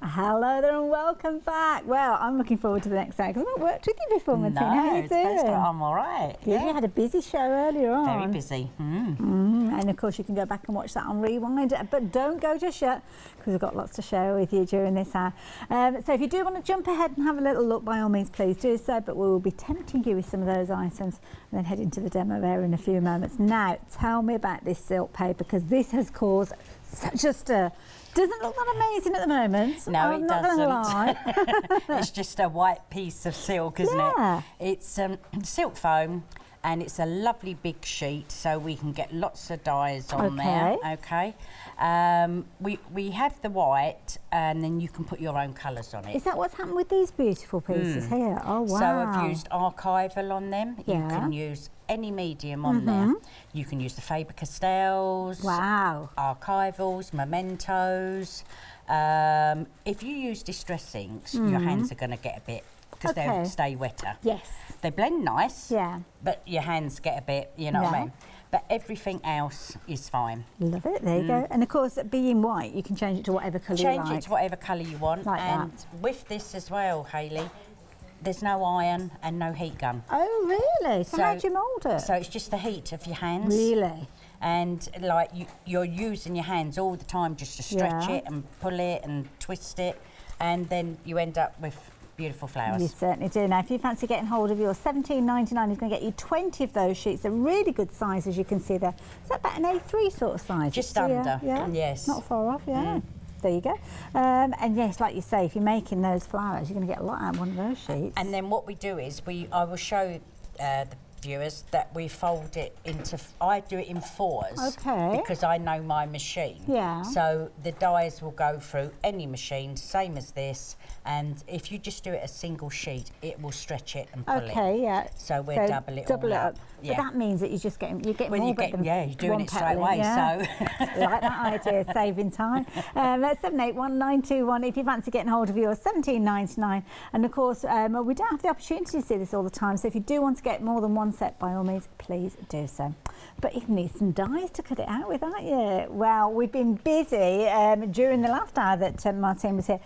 Hello there and welcome back. Well, I'm looking forward to the next day because I've not worked with you before, Martine. How are you doing? I'm all right. Yeah. You had a busy show earlier on. Very busy. And of course you can go back and watch that on Rewind, but don't go just yet because we've got lots to share with you during this hour. So if you do want to jump ahead and have a little look, by all means please do so, but we will be tempting you with some of those items and then head into the demo area in a few moments. Now, tell me about this silk paper because this has caused such a stir. Doesn't look that amazing at the moment. No, I'm it not doesn't. Gonna lie. It's just a white piece of silk, isn't it? It's silk foam, and it's a lovely big sheet, so we can get lots of dyes on there. Okay. We have the white, and then you can put your own colours on it. Is that what's happened with these beautiful pieces here? Oh wow! So I've used archival on them. Yeah. You can use any medium on there. You can use the Faber-Castells. Wow. Archivals, mementos. If you use distress inks, your hands are going to get a bit, because they'll stay wetter. Yes. They blend nice. Yeah. But your hands get a bit, you know what I mean? But everything else is fine. Love it. There you go. And of course, being white, you can change it to whatever colour you like. Change it to whatever colour you want. Like and that. with this as well, Hayley, there's no iron and no heat gun. Oh, really? So how do you mould it? So it's just the heat of your hands. Really? And like you're using your hands all the time just to stretch it and pull it and twist it, and then you end up with beautiful flowers. You certainly do. Now, if you fancy getting hold of your $17.99, he's going to get you 20 of those sheets. They're really good size, as you can see there. Is that about an A3 sort of size? Just under. Yeah. Yes. Not far off. Yeah. There you go. And yes, like you say, if you're making those flowers, you're going to get a lot out of one of those sheets. And then what we do is I will show the viewers that we fold it into, I do it in fours. Okay. Because I know my machine. Yeah. So the dyes will go through any machine, same as this. And if you just do it a single sheet, it will stretch it and pull it. Okay, yeah. So we'll double it all up. Yeah. But that means that you're getting more than you're doing it straight away. Yeah. So like that idea, saving time. That's 781921 if you fancy getting hold of yours, $17.99. And of course, we don't have the opportunity to see this all the time. So if you do want to get more than one set, by all means, please do so. But you need some dyes to cut it out with, aren't you? Well, we've been busy during the last hour that Martine was here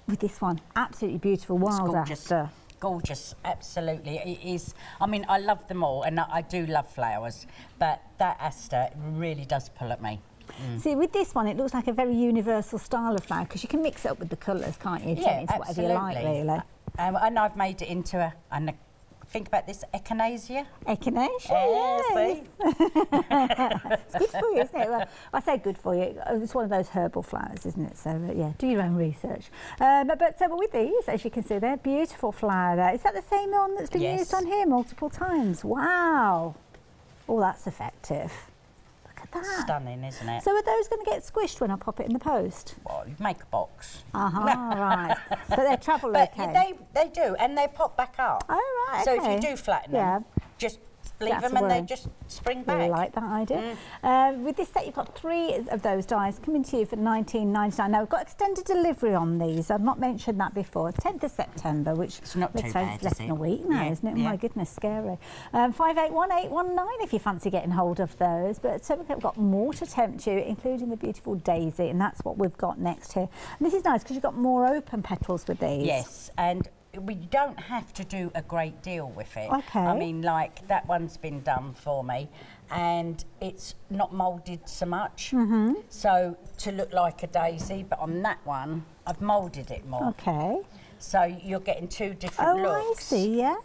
with this one. Absolutely beautiful, wild aster. Gorgeous, absolutely. It is. I mean, I love them all, and I do love flowers, but that aster really does pull at me. See, with this one, it looks like a very universal style of flower because you can mix it up with the colours, can't you? Yeah, into whatever you like, really. And I've made it into think about this, echinacea. Echinacea, yes. It's good for you, isn't it? Well, I say good for you. It's one of those herbal flowers, isn't it? So, yeah, do your own research. But with these, as you can see, they're beautiful flower there. Is that the same one that's been used on here multiple times? Wow. Oh, that's effective. That. Stunning, isn't it? So are those going to get squished when I pop it in the post? Well, you make a box. Right. But they travel okay. They do, and they pop back up. Oh, right, So if you do flatten them, just leave them and they just spring back. I like that idea. With this set, you've got 3 of those dies coming to you for $19.99. Now, we've got extended delivery on these. I've not mentioned that before. It's 10th of September, which it's not too bad, less than a week now, isn't it? My goodness, scary. 581819 if you fancy getting hold of those. But we've got more to tempt you, including the beautiful daisy, and that's what we've got next here. And this is nice because you've got more open petals with these. Yes, and we don't have to do a great deal with it. Okay. I mean, like, that one's been done for me, and it's not moulded so much. So, to look like a daisy, but on that one, I've moulded it more. Okay. So, you're getting 2 different looks. I see, yeah.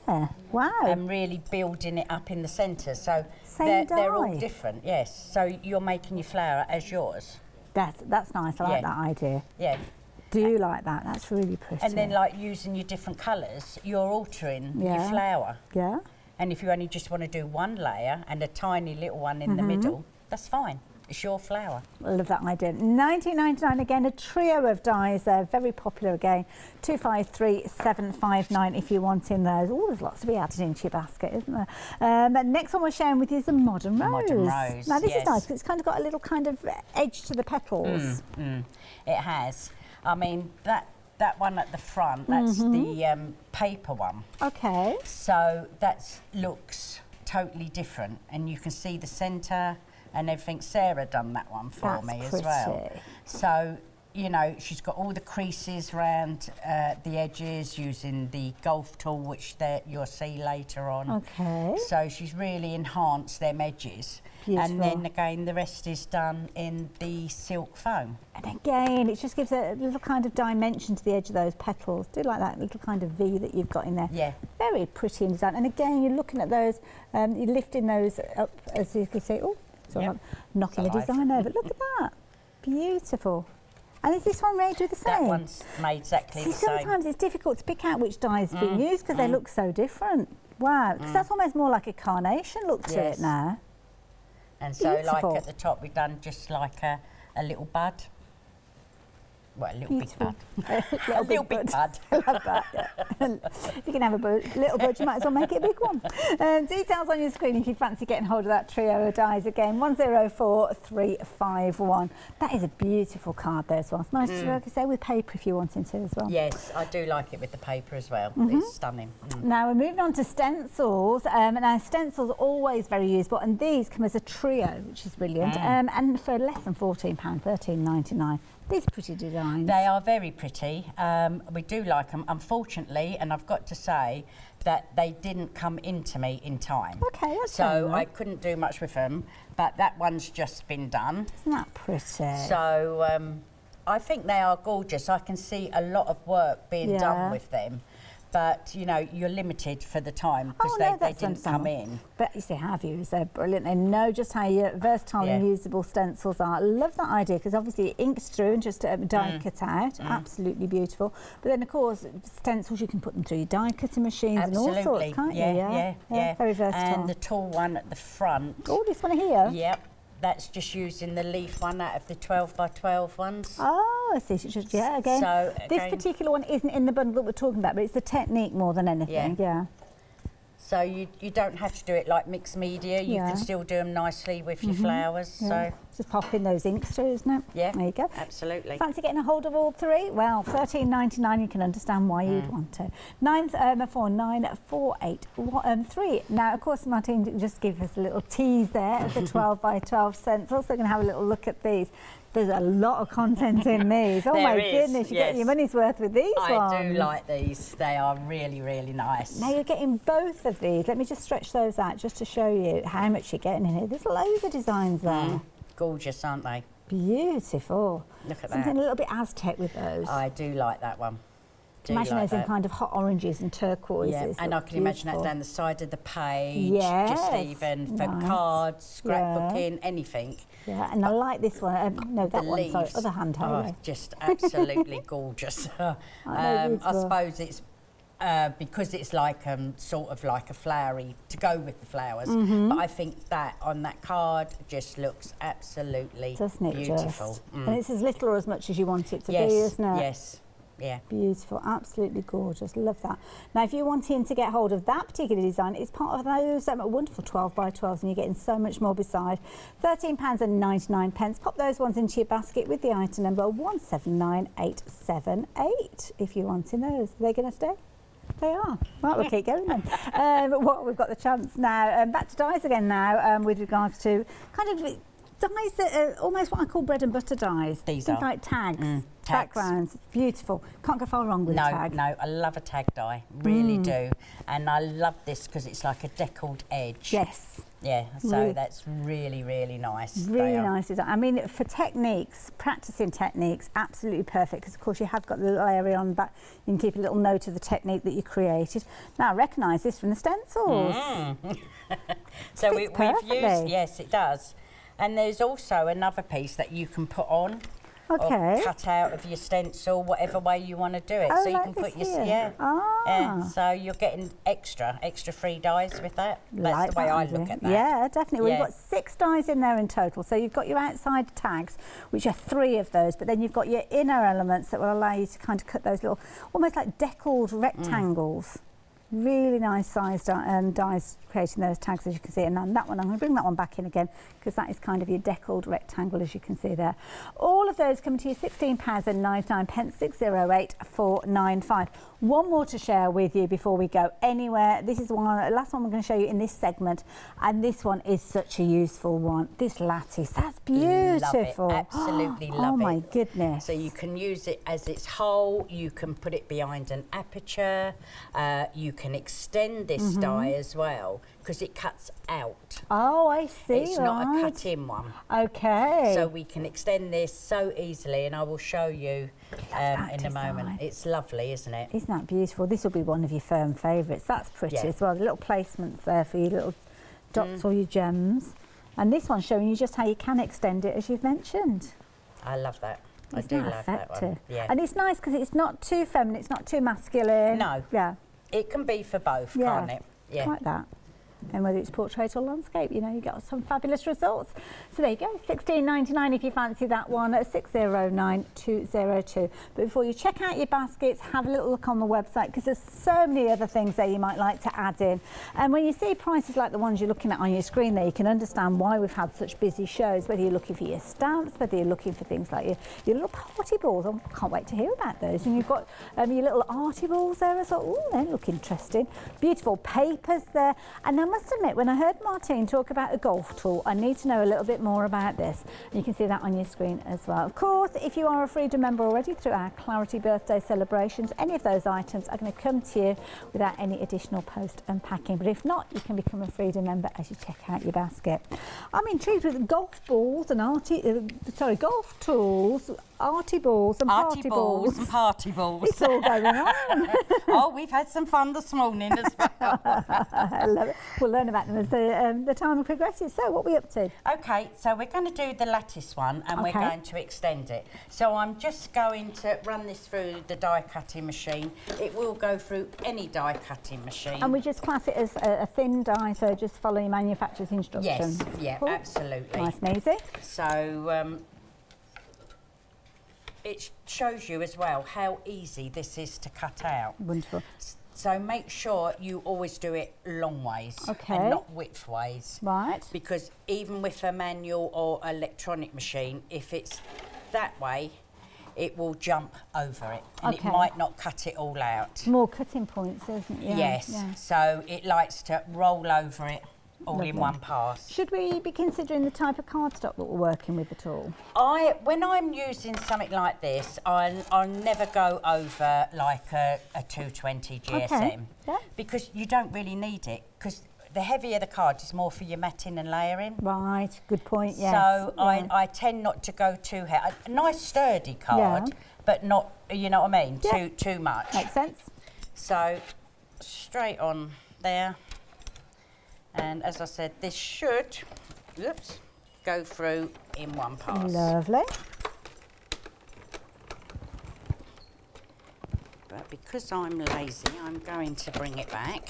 Wow. And really building it up in the centre. So, Same they're all different, yes. So, you're making your flower as yours. That's nice. I like that idea. Yeah. Do you like that? That's really pretty. And then, like, using your different colours, you're altering your flower. Yeah. And if you only just want to do one layer and a tiny little one in the middle, that's fine. It's your flower. I love that idea. $19.99 again, a trio of dies there, very popular again. 253759 if you want in those. Oh, there's lots to be added into your basket, isn't there? But next one we're sharing with you is a modern rose. Modern rose. Now this is nice because it's kind of got a little kind of edge to the petals. It has. I mean, that one at the front, that's the paper one. Okay. So that looks totally different, and you can see the centre and everything. Sarah done that one for me as well. So you know, she's got all the creases around the edges using the golf tool, which you'll see later on. Okay. So she's really enhanced them edges. Beautiful. And then again, the rest is done in the silk foam. And again, it just gives a little kind of dimension to the edge of those petals. Do like that little kind of V that you've got in there. Yeah. Very pretty in design. And again, you're looking at those, you're lifting those up, as you can see. Oh, sorry, I'm knocking the design over. Look at that. Beautiful. And is this one made with the same? That one's made exactly the same. Sometimes it's difficult to pick out which dye is being used because they look so different. Wow, because that's almost more like a carnation look to it now. And so, Beautiful. like at the top, we've done just like a little bud. Well, a little Beautiful. big bud. Little A little big bud. I love that. Yeah. If you can have a little bud, you might as well make it a big one. Details on your screen if you fancy getting hold of that trio of dies again. 104351. That is a beautiful card there as well. It's nice to, like I say, with paper if you're wanting to as well. Yes, I do like it with the paper as well. It's stunning. Now we're moving on to stencils. Now stencils are always very useful, and these come as a trio, which is brilliant. And for less than £14, $13.99. These pretty designs. They are very pretty. We do like them. Unfortunately, and I've got to say that they didn't come into me in time. Okay, that's so I couldn't do much with them, but that one's just been done. Isn't that pretty? So I think they are gorgeous. I can see a lot of work being done with them. But, you know, you're limited for the time because they didn't come in. But you see, our viewers, they're brilliant. They know just how versatile and usable stencils are. I love that idea because obviously it inks through and just die cut out. Absolutely beautiful. But then, of course, stencils, you can put them through your die cutting machines and all sorts, can't you? Yeah. Very versatile. And the tall one at the front. Oh, this one here? Yep. That's just using the leaf one out of the 12 by 12 ones. Oh, I see. Again. So, this particular one isn't in the bundle that we're talking about, but it's the technique more than anything. Yeah. So you don't have to do it like mixed media. You can still do them nicely with your flowers. So just pop in those inks through, isn't it? Yeah. There you go. Absolutely. Fancy getting a hold of all three? Well, $13.99. You can understand why you'd want to. 949483. Now, of course, Martine just give us a little tease there of the 12 by 12 stencils. So we're going to have a little look at these. There's a lot of content in these. Oh my goodness, you're getting your money's worth with these ones. I do like these. They are really, really nice. Now you're getting both of these. Let me just stretch those out just to show you how much you're getting in here. There's loads of designs there. Gorgeous, aren't they? Beautiful. Look at Something that. a little bit Aztec with those. I do like that one. Imagine those in kind of hot oranges and turquoises. Yeah, and I can imagine that down the side of the page, just even for cards, scrapbooking, anything. Yeah, and I like this one. No, that one, sorry, other hand. Just absolutely gorgeous. I suppose it's because it's like sort of like a flowery to go with the flowers. But I think that on that card just looks absolutely beautiful. And it's as little or as much as you want it to be, isn't it? Yes. Yeah. Beautiful, absolutely gorgeous, love that. Now if you're wanting to get hold of that particular design, it's part of those wonderful 12 by 12s and you're getting so much more beside. £13.99. Pop those ones into your basket with the item number 179878 if you're wanting those. Are they going to stay? They are. Right, we'll keep going then. We've got the chance now. Back to dies again now with regards to kind of dies that are almost what I call bread and butter dies. These are. Like tags. Backgrounds, beautiful. Can't go far wrong with a tag. No, I love a tag die, really do. And I love this because it's like a deckled edge. Yes. Yeah, so that's really, really nice. Really nice design. I mean, for techniques, practicing techniques, absolutely perfect because, of course, you have got the little area on the back. You can keep a little note of the technique that you created. Now, I recognise this from the stencils. So we've used, yes, it does. And there's also another piece that you can put on. Or cut out of your stencil, whatever way you want to do it. So you can put your so you're getting extra free dies with that. That's the way I look at that. Yeah, definitely. Well, you've got 6 dies in there in total. So you've got your outside tags, which are 3 of those, but then you've got your inner elements that will allow you to kind of cut those little, almost like deckled rectangles. Really nice size dies creating those tags, as you can see. And then that one, I'm going to bring that one back in again because that is kind of your deckled rectangle, as you can see there. All of those come to you £16.99, 608,495. One more to share with you before we go anywhere. This is the last one we're going to show you in this segment, and this one is such a useful one. This lattice, that's beautiful. Love it. Absolutely love it. Oh my goodness. So you can use it as its whole, you can put it behind an aperture, you can extend this die as well because it cuts out. Oh, I see. It's not a cut-in one. Okay. So we can extend this so easily, and I will show you in a moment. It's lovely, isn't it? Isn't that beautiful? This will be one of your firm favourites. That's pretty as well. The little placements there for your little dots or your gems. And this one's showing you just how you can extend it, as you've mentioned. I love that. Isn't I do that love effective? that one. Yeah. And it's nice because it's not too feminine, it's not too masculine. No. Yeah. It can be for both, can't it? Yeah. Like that. And whether it's portrait or landscape, you know, you get some fabulous results. So there you go, £16.99 if you fancy that one at 609202. But before you check out your baskets, have a little look on the website because there's so many other things there you might like to add in. And when you see prices like the ones you're looking at on your screen there, you can understand why we've had such busy shows, whether you're looking for your stamps, whether you're looking for things like your little party balls. I can't wait to hear about those. And you've got your little arty balls there as well. Oh, they look interesting. Beautiful papers there. And I must admit, when I heard Martine talk about a golf tool, I need to know a little bit more about this. You can see that on your screen as well. Of course, if you are a Freedom member already through our Clarity birthday celebrations, any of those items are going to come to you without any additional post and packing. But if not, you can become a Freedom member as you check out your basket. I'm intrigued with golf balls and golf tools, arty balls and party balls. And party balls. It's all going on. Oh, we've had some fun this morning as well. I love it. We'll learn about them as the time progresses. So what are we up to? Okay, so we're going to do the lattice one and we're going to extend it. So I'm just going to run this through the die cutting machine. It will go through any die cutting machine. And we just class it as a thin die, so just follow your manufacturer's instructions. Yes, yeah, cool. Absolutely. Nice and easy. So it shows you as well how easy this is to cut out. Wonderful. So make sure you always do it long ways and not width ways. Right. Because even with a manual or electronic machine, if it's that way, it will jump over it and it might not cut it all out. More cutting points, isn't it? Yeah. Yes. Yeah. So it likes to roll over it all in one pass. Should we be considering the type of cardstock that we're working with at all? When I'm using something like this, I'll never go over like a 220 GSM because you don't really need it because the heavier the card is more for your matting and layering. Right, good point, yes. So I tend not to go too heavy. A nice sturdy card, but not, you know what I mean, too much. Makes sense. So straight on there. And as I said, this should go through in one pass. Lovely. But because I'm lazy, I'm going to bring it back.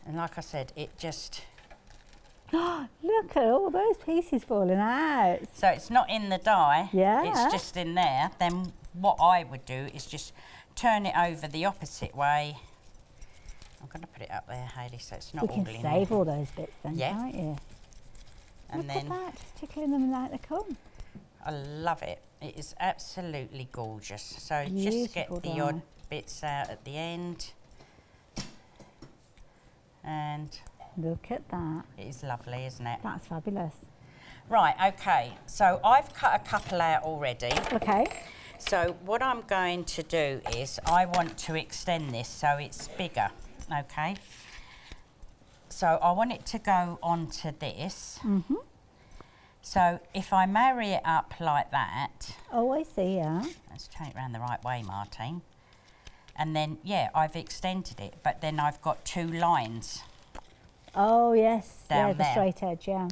And like I said, it just... Look at all those pieces falling out. So it's not in the die, yeah. It's just in there. Then what I would do is just turn it over the opposite way. I'm going to put it up there, Hayley, so it's not all in. You can save all those bits then, can't you? And Look then at that, just tickling them like they come. I love it. It is absolutely gorgeous. So Beautiful just get the odd bits out at the end. And... look at that. It is lovely, isn't it? That's fabulous. Right, okay. So I've cut a couple out already. Okay. So what I'm going to do is I want to extend this so it's bigger, okay? So I want it to go onto this. Mm-hmm. So if I marry it up like that... Oh, I see, yeah. Let's turn it around the right way, Martine. And then, yeah, I've extended it, but then I've got two lines. Oh, yes. Down the there. straight edge, yeah.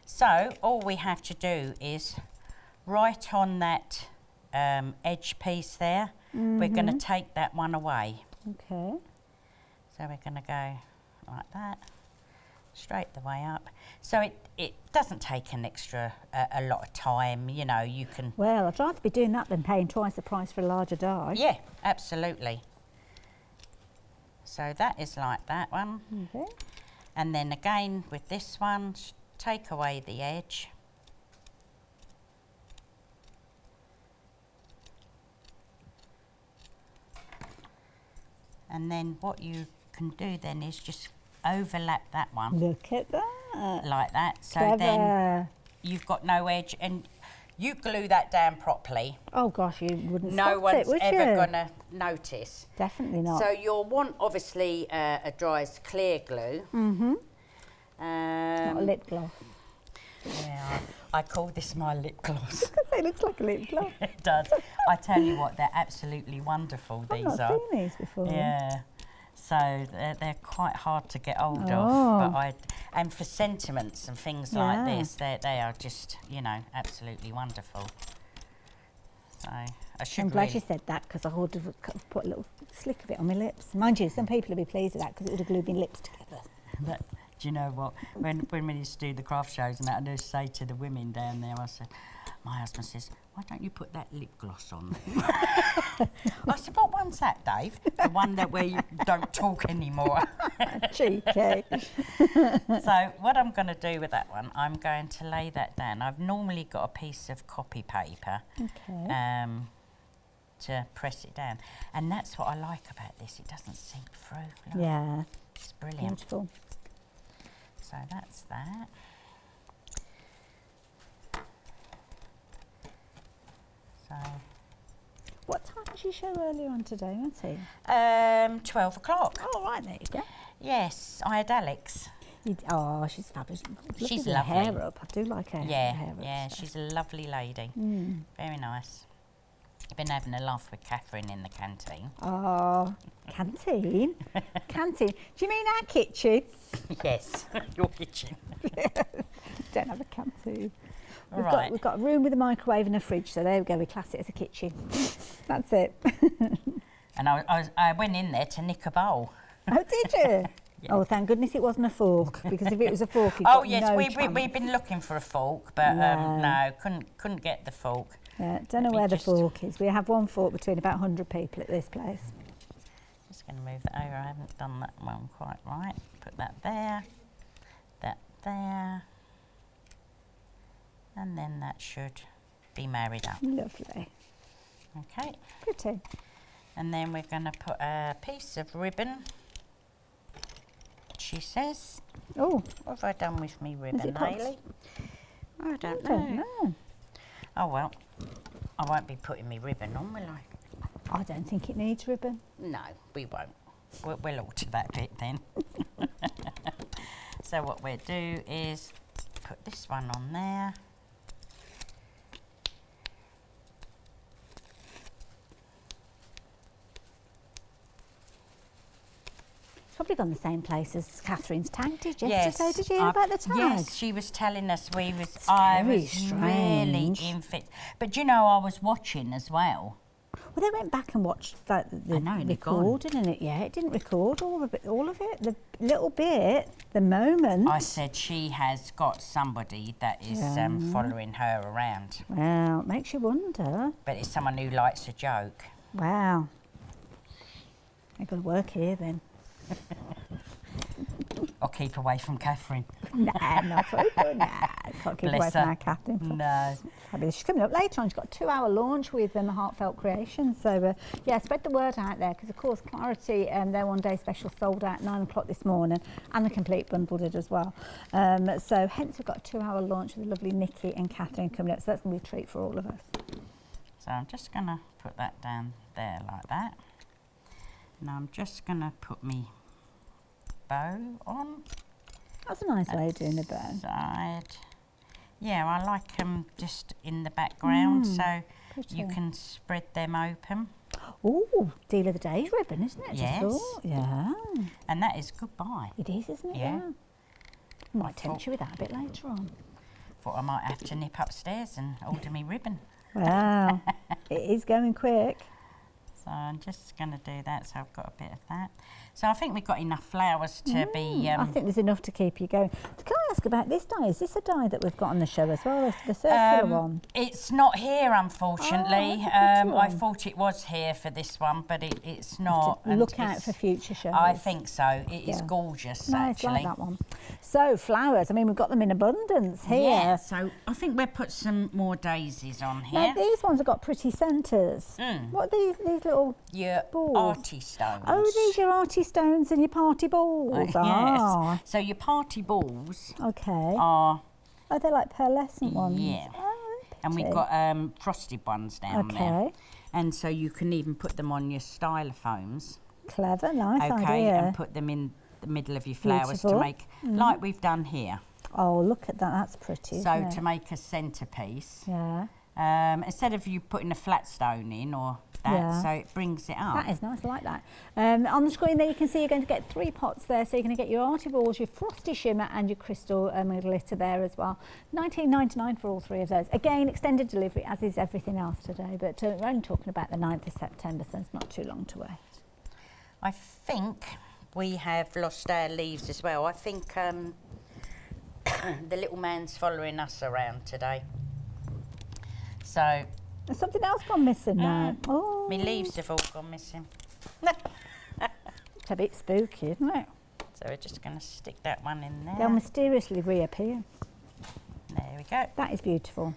So all we have to do is right on that edge piece there, we're going to take that one away. Okay. So we're going to go like that, straight the way up. So it doesn't take an extra, a lot of time, you know, you can... Well, I'd rather be doing that than paying twice the price for a larger die. Yeah, absolutely. So that is like that one. Okay. And then again with this one, take away the edge. And then what you can do then is just overlap that one. Look at that. Like that. So Clever. then you've got no edge, and you glue that down properly. Oh gosh, you wouldn't No spot one's it, would ever you? going to notice. Definitely not. So you'll want, obviously, a dry clear glue. Mm-hmm. Not a lip gloss. Yeah, I call this my lip gloss. It looks like a lip gloss. It does. I tell you what, they're absolutely wonderful, I've these not are. seen these before. Yeah. So they're quite hard to get hold Oh. of. But and for sentiments and things like this, they are just, you know, absolutely wonderful. So I should I'm glad really... you said that, because I would have put a little slick of it on my lips. Mind you, some people will be pleased with that because it would have glued my lips together. Do you know what? When we used to do the craft shows and that, I used to say to the women down there, I said, my husband says, why don't you put that lip gloss on? I said, what one's that, Dave? The one that where you don't talk anymore. Cheeky. So what I'm going to do with that one, I'm going to lay that down. I've normally got a piece of copy paper to press it down. And that's what I like about this. It doesn't sink through. Look. Yeah. It's brilliant. Beautiful. So that's that. So, What time did you show earlier on today, Martine? 12 o'clock. Oh, right, there you go. Yes, I had Alex. Oh, she's fabulous. Look She's at her lovely. hair up. I do like her hair up. Yeah, so. she's a lovely lady. Very nice. I've been having a laugh with Catherine in the canteen. Oh, canteen? Canteen. Do you mean our kitchen? Yes, your kitchen. Don't have a canteen. Right. We've got a room with a microwave and a fridge, so there we go. We class it as a kitchen. That's it. And I went in there to nick a bowl. Oh, did you? Yeah. Oh, thank goodness it wasn't a fork, because if it was a fork, you've Oh got yes, no we've chance. been looking for a fork, but no, couldn't get the fork. Yeah, don't know Let me where the just- fork is. We have one fork between about 100 people at this place. Just going to move that over. I haven't done that one quite right. Put that there, that there, and then that should be married up. Lovely. Okay, Pretty. and then we're going to put a piece of ribbon. She says, Oh, what have I done with me ribbon, it popped? Hayley? I don't I know. don't know. Oh well, I won't be putting me ribbon on, will I? I don't think it needs ribbon. No, we won't. We'll alter that bit then. So what we'll do is put this one on there. It's probably gone the same place as Catherine's tag did yesterday. Yes, Did you hear about the tag? Yes, she was telling us I very was really strange. in fit. But you know, I was watching as well. Well, they went back and watched the I know, and it gone. recording, and it didn't record all of it. The little bit, the moment. I said she has got somebody that is following her around. Well, it makes you wonder. But it's someone who likes a joke. Wow. I've got to work here then. Or keep away from Catherine. Nah, not so good. Nah, can't keep away Bless from her. our Catherine. No. Fabulous. She's coming up later on. She's got a 2-hour launch with Heartfelt Creations. So, yeah, spread the word out there, because, of course, Clarity, their one-day special sold out at 9 o'clock this morning, and the complete bundle did as well. So, hence, we've got a 2-hour launch with the lovely Nikki and Catherine coming up. So, that's going to be a treat for all of us. So I'm just going to put that down there like that. Now I'm just going to put me bow on. That's a nice way of doing a bow. Side. Yeah, I like them just in the background, so pretty. you can spread them open. Oh, deal of the day's ribbon, isn't it? Yes. Just thought. Yeah. And that is goodbye. It is, isn't it? Yeah. Might tempt you with that a bit later on. Thought I might have to nip upstairs and order me ribbon. Wow. It is going quick. So I'm just going to do that, so I've got a bit of that. So I think we've got enough flowers to be... I think there's enough to keep you going. Can I ask about this die? Is this a die that we've got on the show as well, the circular one? It's not here, unfortunately. Oh, that's a pretty I one. thought it was here for this one, but it's not. Look out for future shows. I think so. It is gorgeous, nice, actually. like that one. So flowers, I mean, we've got them in abundance here. Yeah, so I think we'll put some more daisies on here. Now, these ones have got pretty centres. What are these little balls? Arty stones. Oh, these are your arty stones and your party balls. Yes. So your party balls are... Oh, they're like pearlescent ones. Yeah. Oh, and we've got frosted ones down there. And so you can even put them on your styrofoams. Clever, nice idea. And put them in the middle of your flowers to make, like we've done here. Oh, look at that, that's pretty, So to make a centrepiece, instead of you putting a flat stone in or that, so it brings it up. That is nice, I like that. On the screen there you can see you're going to get 3 pots there, so you're going to get your arty balls, your frosty shimmer and your crystal glitter there as well. $19.99 for all 3 of those. Again, extended delivery, as is everything else today, but we're only talking about the 9th of September, so it's not too long to wait. I think we have lost our leaves as well. I think the little man's following us around today. So... There's something else gone missing now. Oh, my leaves have all gone missing. It's a bit spooky, isn't it? So we're just going to stick that one in there. They'll mysteriously reappear. There we go. That is beautiful.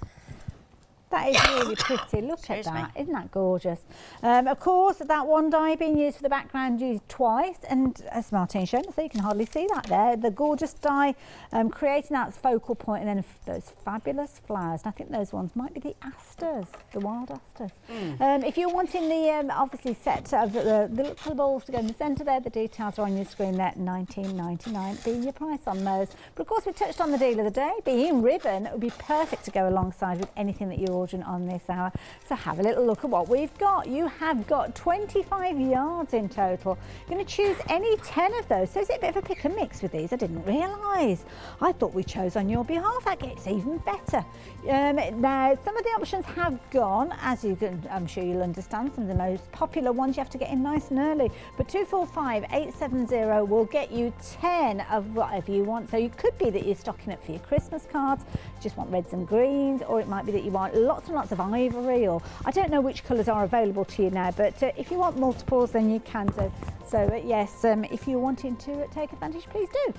That is really pretty. Look at that. Isn't that gorgeous? Of course, that one die being used for the background used twice, and as Martine showed us, so you can hardly see that there. The gorgeous die creating that focal point, and then those fabulous flowers. And I think those ones might be the asters, the wild asters. If you're wanting the obviously set of the little balls to go in the centre there, the details are on your screen there. $19.99 being your price on those. But of course, we touched on the deal of the day. Being ribbon, it would be perfect to go alongside with anything that you're ordering on this hour. So have a little look at what we've got. You have got 25 yards in total. You're going to choose any 10 of those. So is it a bit of a pick and mix with these? I didn't realise. I thought we chose on your behalf. That gets even better. Now, some of the options have gone, as you can, I'm sure you'll understand. Some of the most popular ones you have to get in nice and early. But 245870 will get you 10 of whatever you want. So it could be that you're stocking up for your Christmas cards, just want reds and greens, or it might be that you want lots and lots of ivory, or I don't know which colours are available to you now, but if you want multiples then you can do. So yes, if you're wanting to take advantage, please do.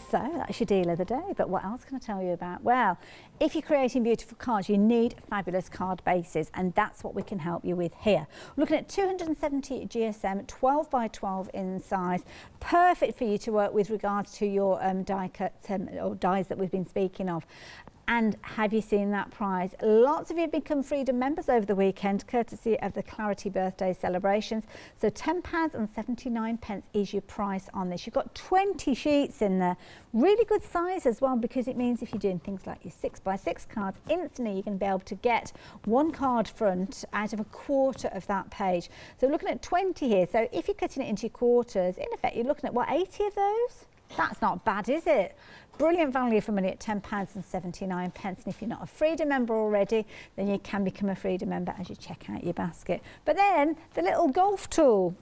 So that's your deal of the day, but what else can I tell you about? Well, if you're creating beautiful cards, you need fabulous card bases, and that's what we can help you with here. We're looking at 270 GSM, 12 by 12 in size, perfect for you to work with regards to your die cuts or dies that we've been speaking of. And have you seen that prize? Lots of you have become Freedom members over the weekend, courtesy of the Clarity birthday celebrations. So £10.79 is your price on this. You've got 20 sheets in there. Really good size as well, because it means if you're doing things like your 6x6 cards, instantly you're going to be able to get one card front out of a quarter of that page. So we're looking at 20 here. So if you're cutting it into your quarters, in effect, you're looking at, what, 80 of those? That's not bad, is it? Brilliant value for money at £10.79. And if you're not a Freedom member already, then you can become a Freedom member as you check out your basket. But then the little golf tool,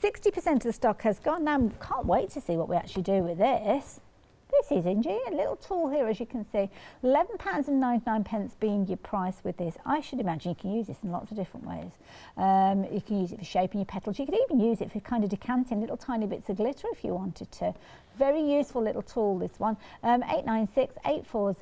60% of the stock has gone. Now, can't wait to see what we actually do with this. This is ingenious, a little tool here, as you can see. £11.99 being your price with this. I should imagine you can use this in lots of different ways. You can use it for shaping your petals. You could even use it for kind of decanting little tiny bits of glitter if you wanted to. Very useful little tool, this one. 896840,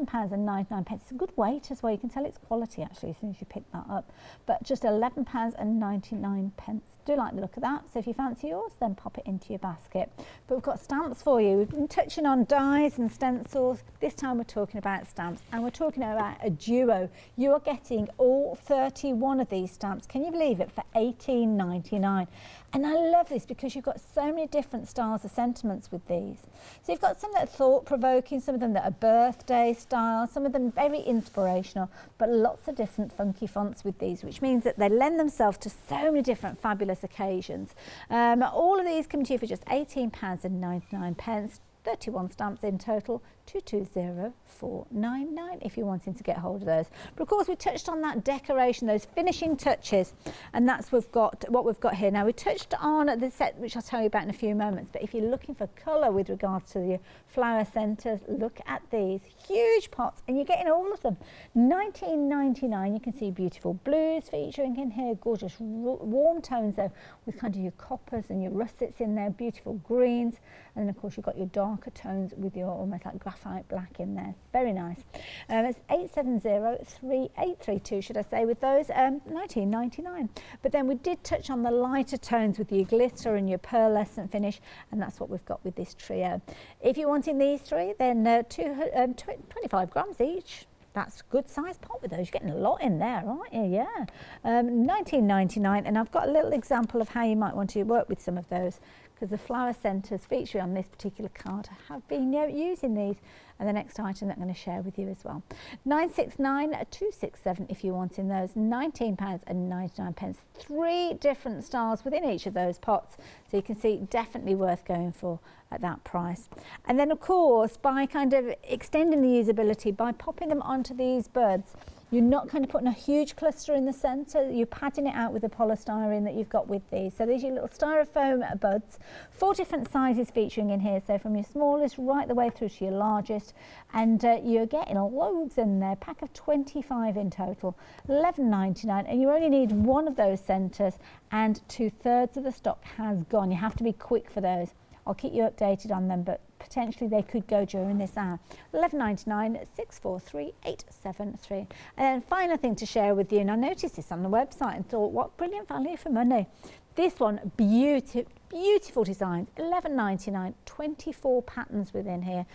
£11.99. It's a good weight as well. You can tell it's quality actually as soon as you pick that up. But just £11.99. Do like the look of that. So if you fancy yours, then pop it into your basket. But we've got stamps for you. We've been touching on dies and stencils. This time we're talking about stamps, and we're talking about a duo. You are getting all 31 of these stamps. Can you believe it? For $18.99. And I love this because you've got so many different styles of sentiments with these. So you've got some that are thought-provoking, some of them that are birthday style, some of them very inspirational, but lots of different funky fonts with these, which means that they lend themselves to so many different fabulous occasions. All of these come to you for just £18.99. 31 stamps in total, 220499 if you're wanting to get hold of those. But of course we touched on that decoration, those finishing touches, and that's what we've got here. Now we touched on the set which I'll tell you about in a few moments, but if you're looking for colour with regards to your flower centres, look at these huge pots, and you're getting all of them. $19.99. You can see beautiful blues featuring in here, gorgeous warm tones there with kind of your coppers and your russets in there, beautiful greens, and then of course you've got your darker tones with your almost like graphite black in there. Very nice. It's 8703-832 should I say with those, $19.99. But then we did touch on the lighter tones with your glitter and your pearlescent finish, and that's what we've got with this trio. If you're wanting these three, then 25 grams each. That's a good size pot with those. You're getting a lot in there, aren't you? Yeah. $19.99, and I've got a little example of how you might want to work with some of those, because the flower centres featured on this particular card have been using these, and the next item that I'm going to share with you as well. $969-267 if you're wanting those, £19.99. 3 different styles within each of those pots, so you can see definitely worth going for at that price. And then of course by kind of extending the usability, by popping them onto these buds, you're not kind of putting a huge cluster in the centre, you're padding it out with the polystyrene that you've got with these. So these are your little styrofoam buds, 4 different sizes featuring in here, so from your smallest right the way through to your largest, and you're getting loads in there, pack of 25 in total, $11.99, and you only need 1 of those centres, and 2/3 of the stock has gone. You have to be quick for those. I'll keep you updated on them, but potentially they could go during this hour. $11.99-643-873. And then final thing to share with you, and I noticed this on the website and thought, what brilliant value for money. This one, beautiful designs, $11.99, 24 patterns within here.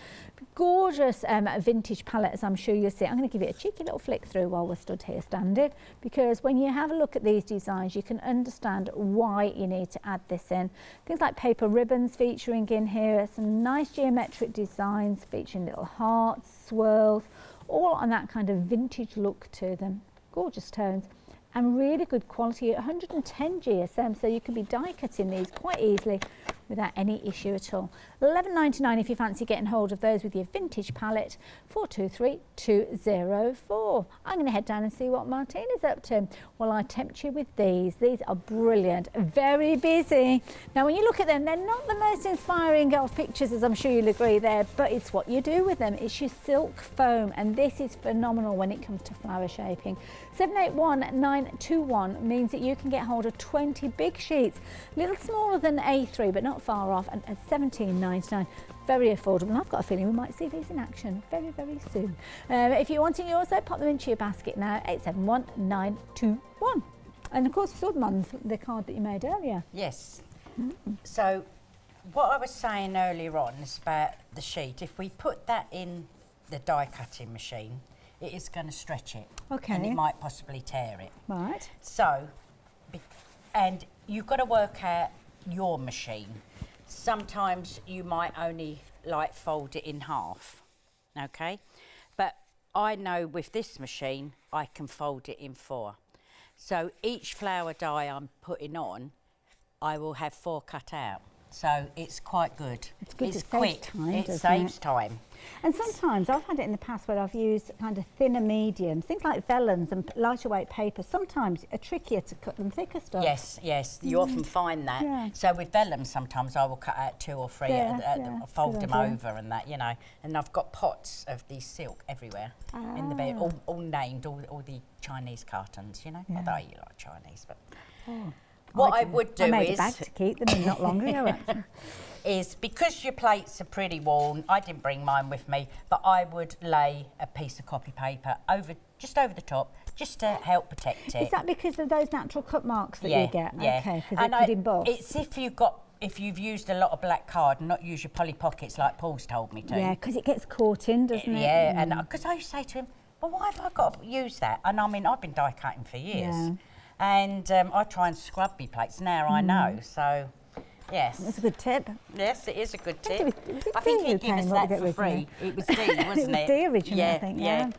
Gorgeous vintage palette, as I'm sure you'll see. I'm going to give it a cheeky little flick through while we're stood here standing, because when you have a look at these designs, you can understand why you need to add this in. Things like paper ribbons featuring in here, some nice geometric designs featuring little hearts, swirls, all on that kind of vintage look to them. Gorgeous tones. And really good quality, 110 GSM, so you can be die cutting these quite easily without any issue at all. $11.99 if you fancy getting hold of those with your vintage palette, 423204. I'm going to head down and see what Martine is up to while I tempt you with these. These are brilliant, very busy. Now when you look at them, they're not the most inspiring of pictures, as I'm sure you'll agree there, but it's what you do with them. It's your silk foam, and this is phenomenal when it comes to flower shaping. 781921 means that you can get hold of 20 big sheets, a little smaller than A3 but not far off, and at $17.99, very affordable. And I've got a feeling we might see these in action very, very soon. If you're wanting yours, though, pop them into your basket now, 871921. And of course, we saw them on the card that you made earlier. Yes. So what I was saying earlier on is about the sheet. If we put that in the die cutting machine, it is going to stretch it. Okay. And it might possibly tear it. Right. So, and you've got to work out your machine. Sometimes you might only like fold it in half, okay? But I know with this machine, I can fold it in 4. So each flower die I'm putting on, I will have 4 cut out. So it's quite good. It's good. It's it quick. Saves time, it saves time. And sometimes I've had it in the past where I've used kind of thinner mediums, things like vellums and lighter weight paper. Sometimes are trickier to cut than thicker stuff. Yes, yes. You often find that. Yeah. So with vellums, sometimes I will cut out 2 or 3, fold them idea. over and that, you know. And I've got pots of these silk everywhere in the bed, all named, all the Chinese cartons, you know. Yeah. Although you like Chinese, but. Oh. What I would do I made is a bag to keep them in not long ago, actually. is because your plates are pretty worn, I didn't bring mine with me, but I would lay a piece of copy paper just over the top, just to help protect it. Is that because of those natural cut marks that you get? Yeah. Okay, because they could emboss. It's if you've used a lot of black card and not use your Polly Pockets like Paul's told me to. Yeah, because it gets caught in, doesn't it? Yeah, and because I used to say to him, well, why have I got to use that? And I mean, I've been die cutting for years. Yeah. And I try and scrub my plates now, I know, so yes. That's a good tip. Yes, it is a good I think tip. it I think Dee he gave us what we that got for free. originally. It was Dee, wasn't it? It was Dee originally, I think, yeah.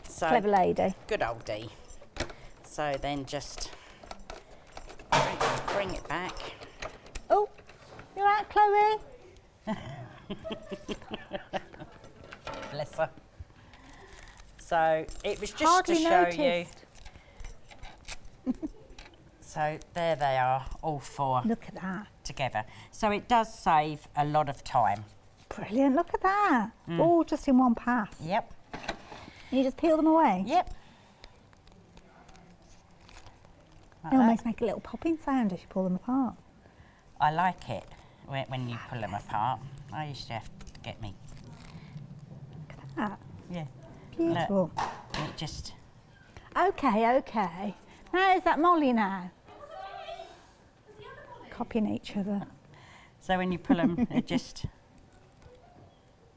So, Clever lady. good old Dee. So then just bring it back. Oh, you're right, Chloe. Bless her. So it was just Hardly to show noticed. you. So there they are, all four. Look at that. Together. So it does save a lot of time. Brilliant, look at that. All just in one pass. Yep. You just peel them away? Yep. They almost make a little popping sound as you pull them apart. I like it when you pull them apart. I used to have to get me. Look at that. Yeah. Beautiful. Look, it just. Okay, okay. Now is that Molly now? Copying each other. So when you pull them, they just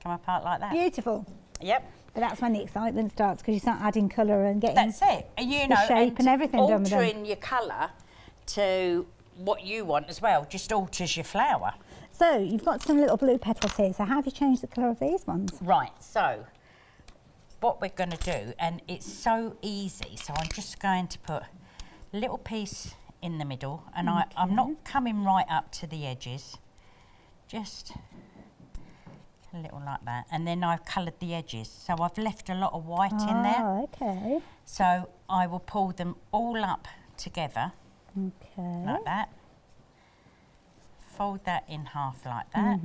come apart like that. Beautiful. Yep. But that's when the excitement starts because you start adding colour and getting That's it. You know, the shape and everything done with them. altering your colour to what you want as well just alters your flower. So you've got some little blue petals here. So how have you changed the colour of these ones? Right. So what we're going to do, and it's so easy. So I'm just going to put a little piece in the middle, and I'm not coming right up to the edges. Just a little like that, and then I've coloured the edges, so I've left a lot of white in there. Oh, okay. So I will pull them all up together, Okay. like that. Fold that in half like that.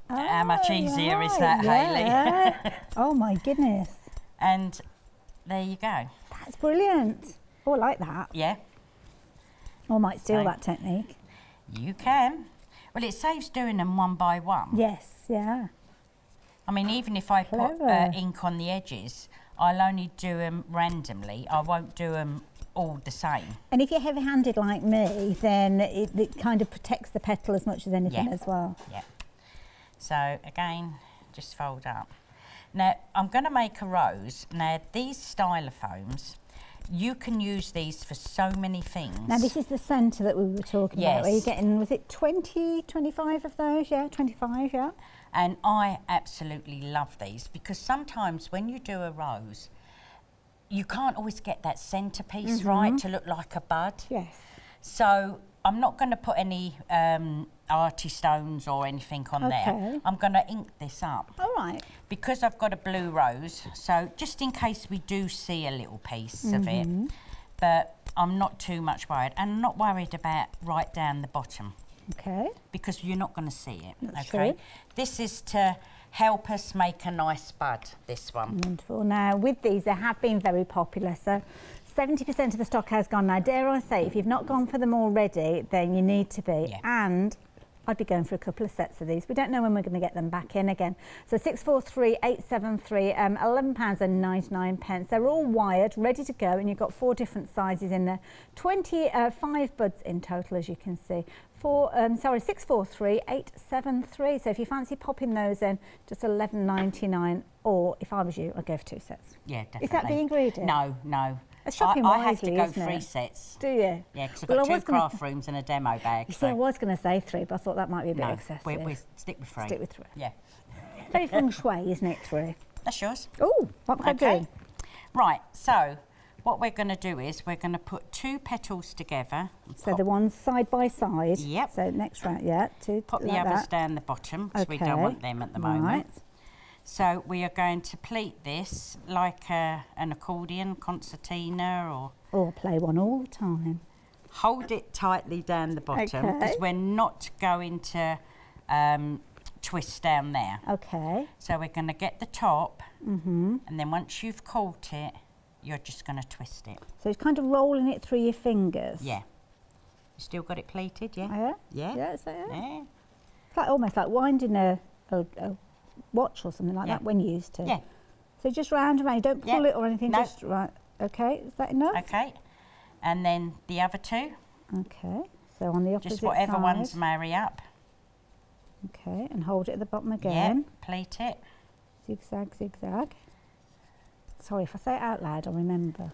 How much easier is that, Hayley? Oh my goodness. And there you go. That's brilliant. Oh, I like that. Yeah, I might steal So- that technique. you can. Well, it saves doing them one by one. Yes, yeah. I mean, even if I put Clever. ink on the edges, I'll only do them randomly. I won't do them all the same. And if you're heavy-handed like me, then it kind of protects the petal as much as anything Yeah. as well. Yeah. So again, just fold up. Now, I'm going to make a rose. Now, these stylofoams, you can use these for so many things. Now, this is the centre that we were talking about, where you're Yes. getting, was it 20, 25 of those? Yeah, 25, yeah. And I absolutely love these because sometimes when you do a rose, you can't always get that centrepiece right to look like a bud. Yes. So I'm not going to put any arty stones or anything on Okay. there. I'm going to ink this up. All right. Because I've got a blue rose, so just in case we do see a little piece of it, but I'm not too much worried. And I'm not worried about right down the bottom Okay. because you're not going to see it. That's okay. true. This is to help us make a nice bud, this one. Wonderful. Now, with these, they have been very popular. So 70% of the stock has gone. Now, dare I say, if you've not gone for them already, then you need to be. Yeah. And I'd be going for a couple of sets of these. We don't know when we're going to get them back in again. So 643,873, £11.99. They're all wired, ready to go, and you've got 4 different sizes in there. 25 buds in total, as you can see. 643,873. So if you fancy popping those in, just £11.99. Or if I was you, I'd go for 2 sets. Yeah, definitely. Is that being greedy? No, no. It's shopping I have to wisely, go isn't 3 it? sets. Do you? Yeah, because I've Well, got I was 2 gonna craft rooms and a demo bag. You see, I was going to say 3, but I thought that might be a bit excessive. we stick with 3. Stick with 3. Yeah. Very feng shui, isn't it, 3? That's yours. Oh, what am I doing? Right, so what we're going to do is we're going to put 2 petals together. And So the ones side by side. Yep. So next round, yeah. 2 pop the like others that. down the bottom because we don't Okay. want them at the moment. Right. So we are going to pleat this like an accordion, concertina, or Or play one all the time. hold it tightly down the bottom because Okay. we're not going to twist down there. Okay. So we're going to get the top, and then once you've caught it, you're just going to twist it. So it's kind of rolling it through your fingers. Yeah. You still got it pleated, yeah? Yeah? Yeah. Yeah, so yeah. Yeah. It's like, almost like winding a watch or something like Yeah. that when used to. Yeah. So just round and round. You don't pull Yeah. it or anything, No. just right. Okay, is that enough? Okay. And then the other 2, Okay. So on the opposite just whatever side. ones marry up. Okay, and hold it at the bottom Yeah. again. Pleat it. Zigzag, zigzag. Sorry, if I say it out loud, I'll remember.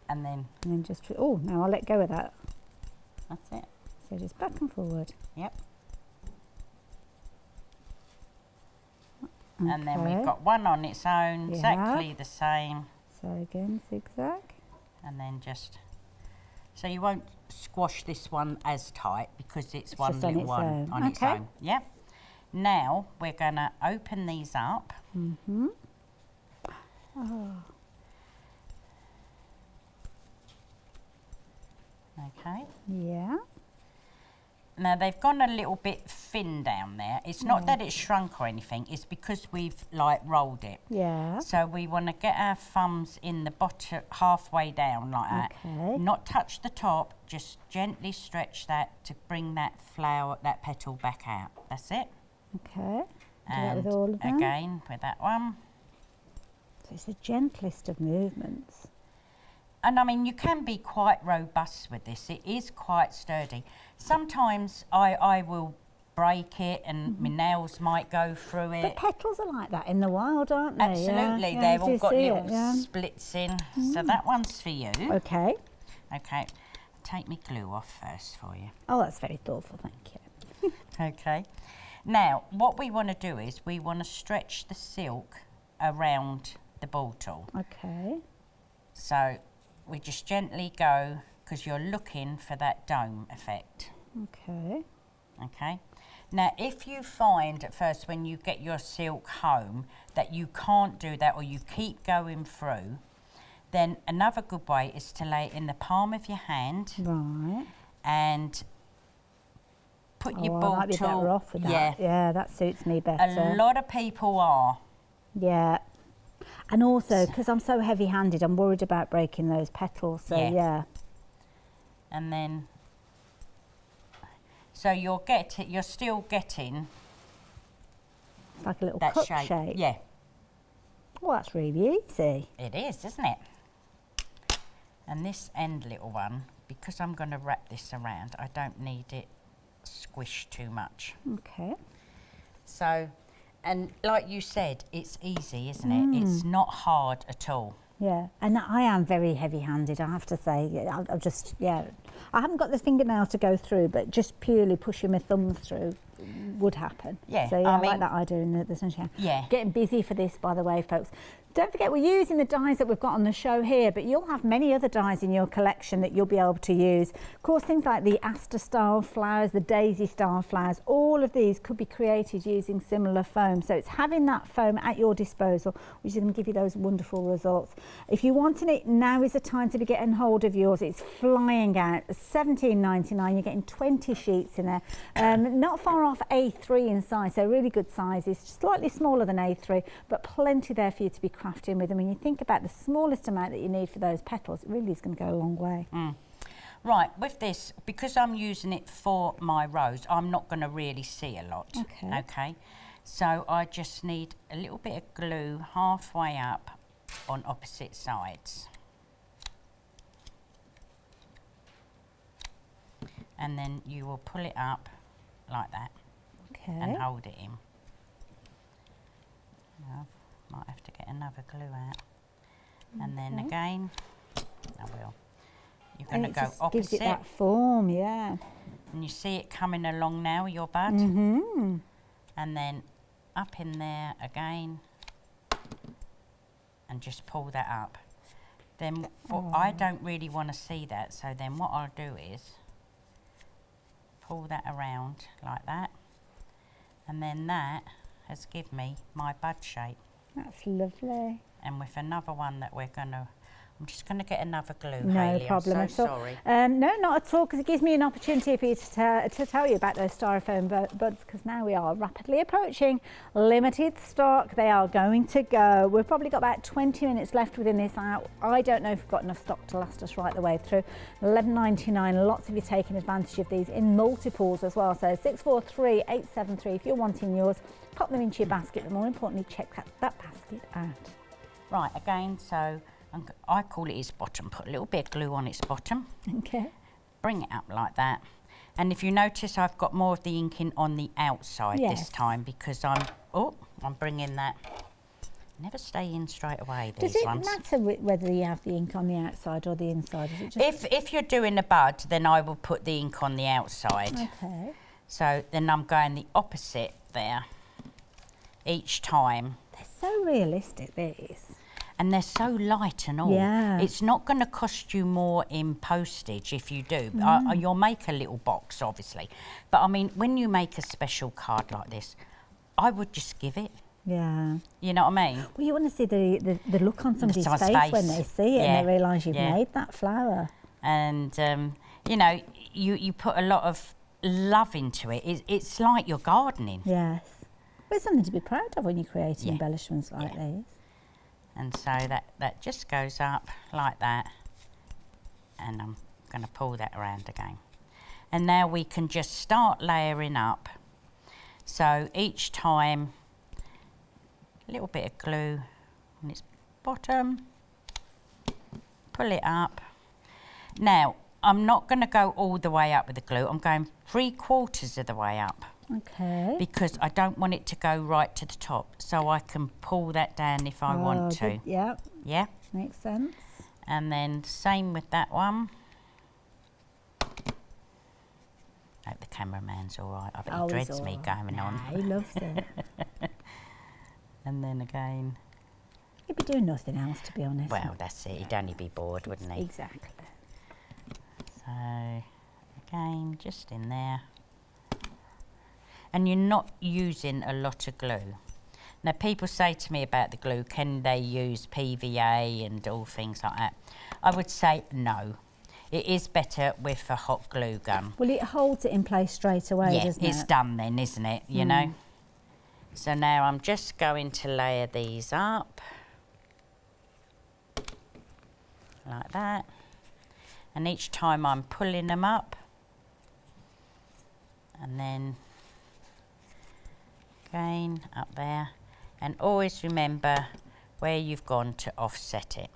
And then And then just, oh, now I'll let go of that. that's it. So just back and forward. Yep. And then Okay. we've got one on its own, Yeah. exactly the same. So again, zigzag. And then just, so you won't squash this one as tight because it's one just on little its one own. on its Okay. own. Yep. Now we're going to open these up. Okay. Yeah. Now they've gone a little bit thin down there. It's not that it's shrunk or anything, it's because we've like rolled it. Yeah. So we want to get our thumbs in the bottom, halfway down like that. Okay. Not touch the top, just gently stretch that to bring that flower, that petal back out. That's it. Okay. Do And that with all of them. again with that one. So it's the gentlest of movements. And I mean, you can be quite robust with this. It is quite sturdy. Sometimes I will break it and my nails might go through it. But petals are like that in the wild, aren't they? Absolutely, Yeah, they've I all do got see little it, yeah. splits in. So that one's for you. Okay. Okay, take me glue off first for you. Oh, that's very thoughtful, thank you. Okay. Now, what we want to do is we want to stretch the silk around the ball tool. Okay. So we just gently go, because you're looking for that dome effect. Okay. Okay. Now, if you find at first when you get your silk home that you can't do that or you keep going through, then another good way is to lay it in the palm of your hand Right. and put your ball I might be tool. better off with that. Yeah. Yeah, that suits me better. A lot of people are. Yeah. And also, because I'm so heavy-handed, I'm worried about breaking those petals. So, yeah. And then, so you're still getting It's like a little that cup shape. Yeah, Oh, that's really easy. it is, isn't it? And this end little one, because I'm going to wrap this around, I don't need it squished too much. Okay. So, and like you said, it's easy, isn't it? It's not hard at all. Yeah, and I am very heavy-handed, I have to say. I'll just, I haven't got the fingernails to go through, but just purely pushing my thumbs through would happen. Yeah, So, I like that idea in the sunshine. Yeah. Getting busy for this, by the way, folks. Don't forget, we're using the dies that we've got on the show here, but you'll have many other dies in your collection that you'll be able to use. Of course, things like the aster-style flowers, the daisy-style flowers, all of these could be created using similar foam. So it's having that foam at your disposal, which is going to give you those wonderful results. If you're wanting it, now is the time to be getting hold of yours. It's flying out. $17.99. You're getting 20 sheets in there. Not far off A3 in size, so really good sizes. Slightly smaller than A3, but plenty there for you to be crafting with. And when you think about the smallest amount that you need for those petals, it really is going to go a long way. Right, with this, because I'm using it for my rose, I'm not going to really see a lot. Okay. Okay. So I just need a little bit of glue halfway up on opposite sides. And then you will pull it up like that and Okay. hold it in. Now, might have to get another glue out. And then Okay. again, I will. You're And going to it go just gives opposite. it that form, yeah. And you see it coming along now, your bud. Mm-hmm. And then up in there again. And just pull that up. Then I don't really want to see that, so then what I'll do is pull that around like that. And then that has given me my bud shape. That's lovely. And with another one that we're going to, I'm just going to get another glue, No Hayley. problem I'm so at all. sorry. No, not at all, because it gives me an opportunity for you to tell you about those styrofoam buds, because now we are rapidly approaching limited stock. They are going to go. We've probably got about 20 minutes left within this hour. I don't know if we've got enough stock to last us right the way through. $11.99. Lots of you taking advantage of these in multiples as well. So 643-873 if you're wanting yours. Pop them into your basket, but more importantly, check that basket out. Right, again, so I call it its bottom. Put a little bit of glue on its bottom. Okay. Bring it up like that. And if you notice, I've got more of the ink in on the outside this time, because I'm bringing that. Never stay in straight away, these Does it ones. matter whether you have the ink on the outside or the inside? Is it just If you're doing a bud, then I will put the ink on the outside. okay? So then I'm going the opposite there each time. They're so realistic, these. And they're so light and all. Yeah. It's not going to cost you more in postage if you do. You'll make a little box, obviously. But I mean, when you make a special card like this, I would just give it. Yeah. You know what I mean? Well, you want to see the look on somebody's face when they see it and they realise you've made that flower. And, you know, you put a lot of love into it. It's like you're gardening. Yes. But it's something to be proud of when you're creating embellishments like these. And so that just goes up like that. And I'm going to pull that around again. And now we can just start layering up. So each time, a little bit of glue on its bottom, pull it up. Now, I'm not going to go all the way up with the glue. I'm going 3/4 of the way up. Okay. Because I don't want it to go right to the top. So I can pull that down if I want to. Good. Yep. Yeah? Makes sense. And then same with that one. Hope the cameraman's all right. I bet he dreads me going on. He loves it. And then again. He'd be doing nothing else, to be honest. Well, that's it. He'd only be bored, wouldn't he? Exactly. So, again, just in there. And you're not using a lot of glue. Now, people say to me about the glue, can they use PVA and all things like that? I would say no. It is better with a hot glue gun. Well, it holds it in place straight away, doesn't it? Yeah, it's done then, isn't it? You know? So now I'm just going to layer these up. Like that. And each time I'm pulling them up. And then again up there. And always remember where you've gone to offset it.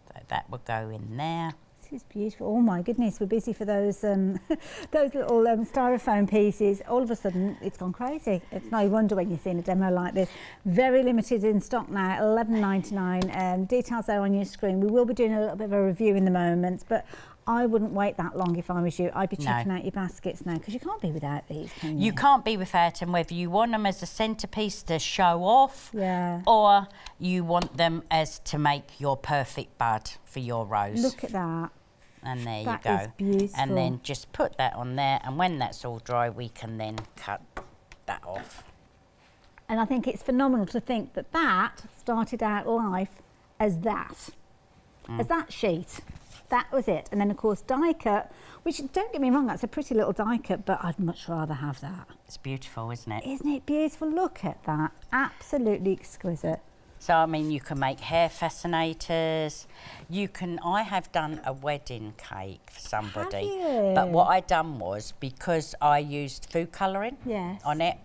So that will go in there. This is beautiful. Oh my goodness, we're busy for those those little styrofoam pieces. All of a sudden, it's gone crazy. It's no wonder when you're seeing a demo like this. Very limited in stock now, $11.99. Details there on your screen. We will be doing a little bit of a review in the moment, but I wouldn't wait that long if I was you. I'd be checking out your baskets now, because you can't be without these, can you? You can't be without them, whether you want them as a centrepiece to show off, or you want them as to make your perfect bud for your rose. Look at that. And there That you go. is beautiful. And then just put that on there, and when that's all dry, we can then cut that off. And I think it's phenomenal to think that that started out life as that, as that sheet. That was it. And then, of course, die cut, which, don't get me wrong, that's a pretty little die cut, but I'd much rather have that. It's beautiful, isn't it? Isn't it beautiful? Look at that. Absolutely exquisite. So, I mean, you can make hair fascinators. You can, I have done a wedding cake for somebody. Have you? But what I done was, because I used food colouring on it,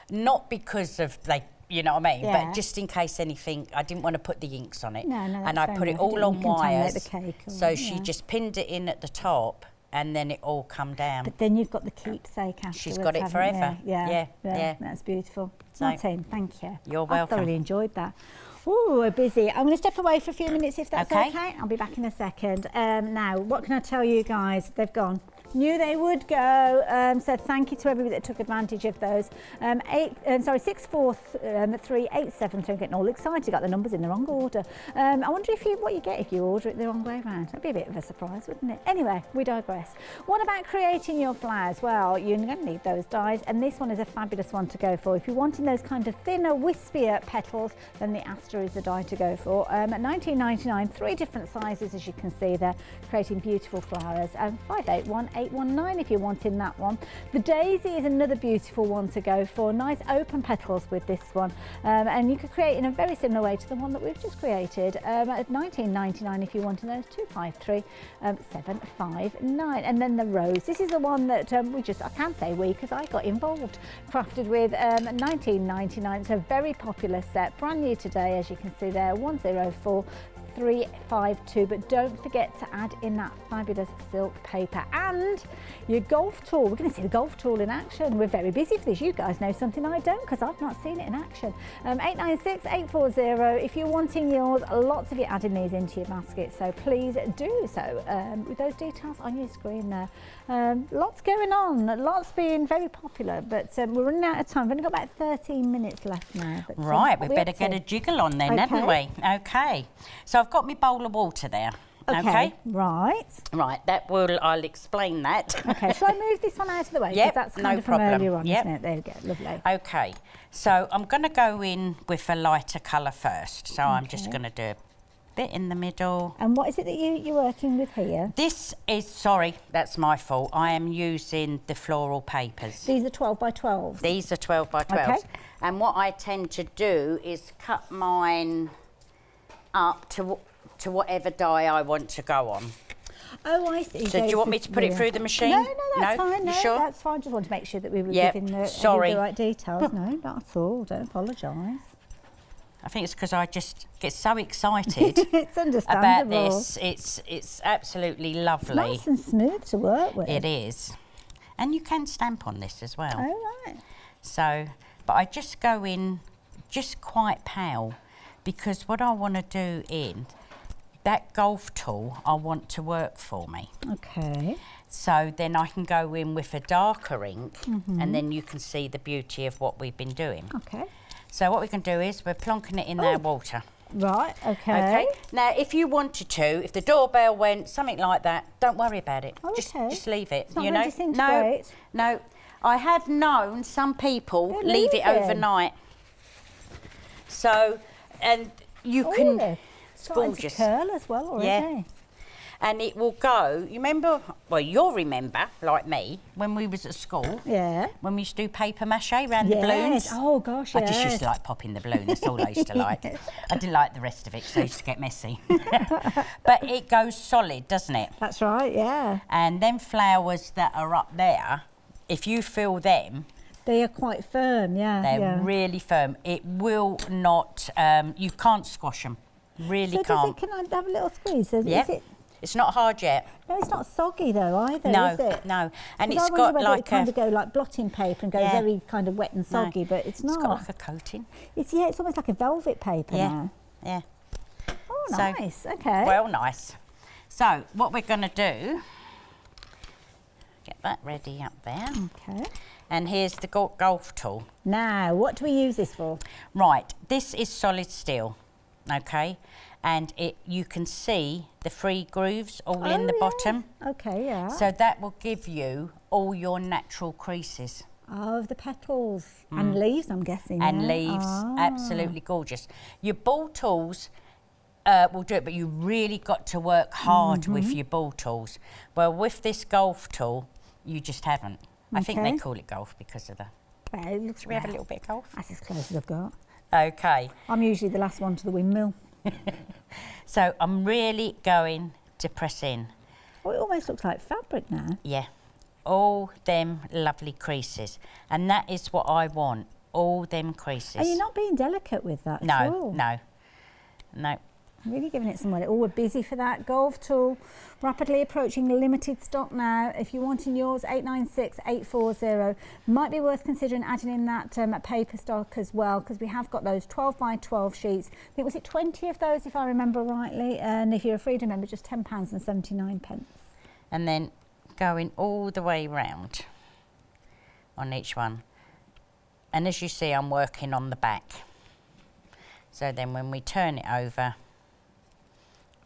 not because of, like, you know what I mean, but just in case anything, I didn't want to put the inks on it. No, that's and I put it all on wires. The cake so she just pinned it in at the top, and then it all come down. But then you've got the keepsake afterwards. She's got it forever. Yeah. That's beautiful. So, Martine, thank you. You're welcome. I thoroughly enjoyed that. Ooh, we're busy. I'm going to step away for a few minutes if that's okay. I'll be back in a second. Now, what can I tell you guys? They've gone. Knew they would go. So thank you to everybody that took advantage of those. 64387. I'm getting all excited. Got the numbers in the wrong order. I wonder what you get if you order it the wrong way around. That'd be a bit of a surprise, wouldn't it? Anyway, we digress. What about creating your flowers? Well, you're going to need those dies, and this one is a fabulous one to go for. If you're wanting those kind of thinner, wispier petals, then the Aster is the die to go for. At $19.99, 3 different sizes, as you can see there, creating beautiful flowers. 581819 if you're wanting that one. The Daisy is another beautiful one to go for. Nice open petals with this one, and you could create in a very similar way to the one that we've just created. At $19.99 if you're wanting those. 253759. And then the Rose. This is the one that I can't say we, because I got involved. Crafted with $19.99. It's a very popular set, brand new today, as you can see there. 104352, but don't forget to add in that fabulous silk paper and your golf tool. We're going to see the golf tool in action. We're very busy for this. You guys know something I don't, because I've not seen it in action. 896840 if you're wanting yours. Lots of you adding these into your basket, so please do so with those details on your screen there. Lots going on, lots being very popular, but we're running out of time. We've only got about 13 minutes left now. But, we better get a jiggle on then, haven't we? Okay, so I've got my bowl of water there. Okay. Right. Right, I'll explain that. Okay, shall I move this one out of the way? Yep, That's kind no of from problem. earlier on, Yep. isn't it? There we go, lovely. Okay, so I'm going to go in with a lighter colour first. So I'm just going to do a bit in the middle. And what is it that you're working with here? This is, sorry, that's my fault. I am using the floral papers. These are 12 by 12. These are 12 by 12. Okay. And what I tend to do is cut mine up to whatever die I want to go on. Oh, I see. So do you want me to put it through the machine? No, that's fine. No, you sure? that's fine. Just want to make sure that we were giving the right details. No, not at all. Don't apologise. I think it's because I just get so excited It's understandable. about this. It's absolutely lovely. Nice and smooth to work with. It is. And you can stamp on this as well. Oh, right. So, but I just go in just quite pale because what I want to do in that golf tool I want to work for me. Okay. So then I can go in with a darker ink and then you can see the beauty of what we've been doing. Okay. So what we can do is we're plonking it in our water. Right, okay. Okay. Now, if you wanted to, if the doorbell went, something like that, don't worry about it. Oh, just okay. just leave it. It's not you going know. to disintegrate. No. I have known some people They're leave it leaving. overnight. So, and you can. It's starting to gorgeous. curl as well already. Yeah. And it will go. You remember? Well, you'll remember, like me, when we was at school. Yeah. When we used to do paper mache around the balloons. Oh gosh, I yes. just used to like popping the balloon. That's all I used to like. I didn't like the rest of it, so I used to get messy. But it goes solid, doesn't it? That's right, yeah. And them flowers that are up there, if you feel them, They are quite firm, yeah. they're really firm. It will not. You can't squash them. Really so can't. can I have a little squeeze? Yeah. Is it, It's not hard yet. no, it's not soggy though either, No, is it? no. And 'Cause it's I got wonder whether like it kind of go like blotting paper and go Yeah. very kind of wet and soggy, but it's not. It's got like a coating. It's almost like a velvet paper now. Yeah. Oh, So, nice. Okay. Well, nice. So what we're going to do, get that ready up there. Okay. And here's the golf tool. Now, what do we use this for? Right, this is solid steel, okay? And you can see the 3 grooves all in the bottom. Okay, yeah. So that will give you all your natural creases. Oh, the petals. And leaves, I'm guessing. And yeah? leaves, Ah. absolutely gorgeous. Your ball tools will do it, but you really got to work hard with your ball tools. Well, with this golf tool, you just haven't. I think they Okay. call it golf because of the... Well, it looks Should we have a little bit of golf? That's as close as I've got. Okay. I'm usually the last one to the windmill. So I'm really going to press in. Oh, it almost looks like fabric now. Yeah. All them lovely creases. And that is what I want. All them creases. Are you not being delicate with that at all? No. Really giving it some weight. Oh, we're busy for that. Golf tool, rapidly approaching limited stock now. If you're wanting yours, 896840. Might be worth considering adding in that paper stock as well, because we have got those 12 by 12 sheets. I think, was it 20 of those, if I remember rightly? And if you're a Freedom member, just £10.79. And then going all the way round on each one. And as you see, I'm working on the back. So then when we turn it over,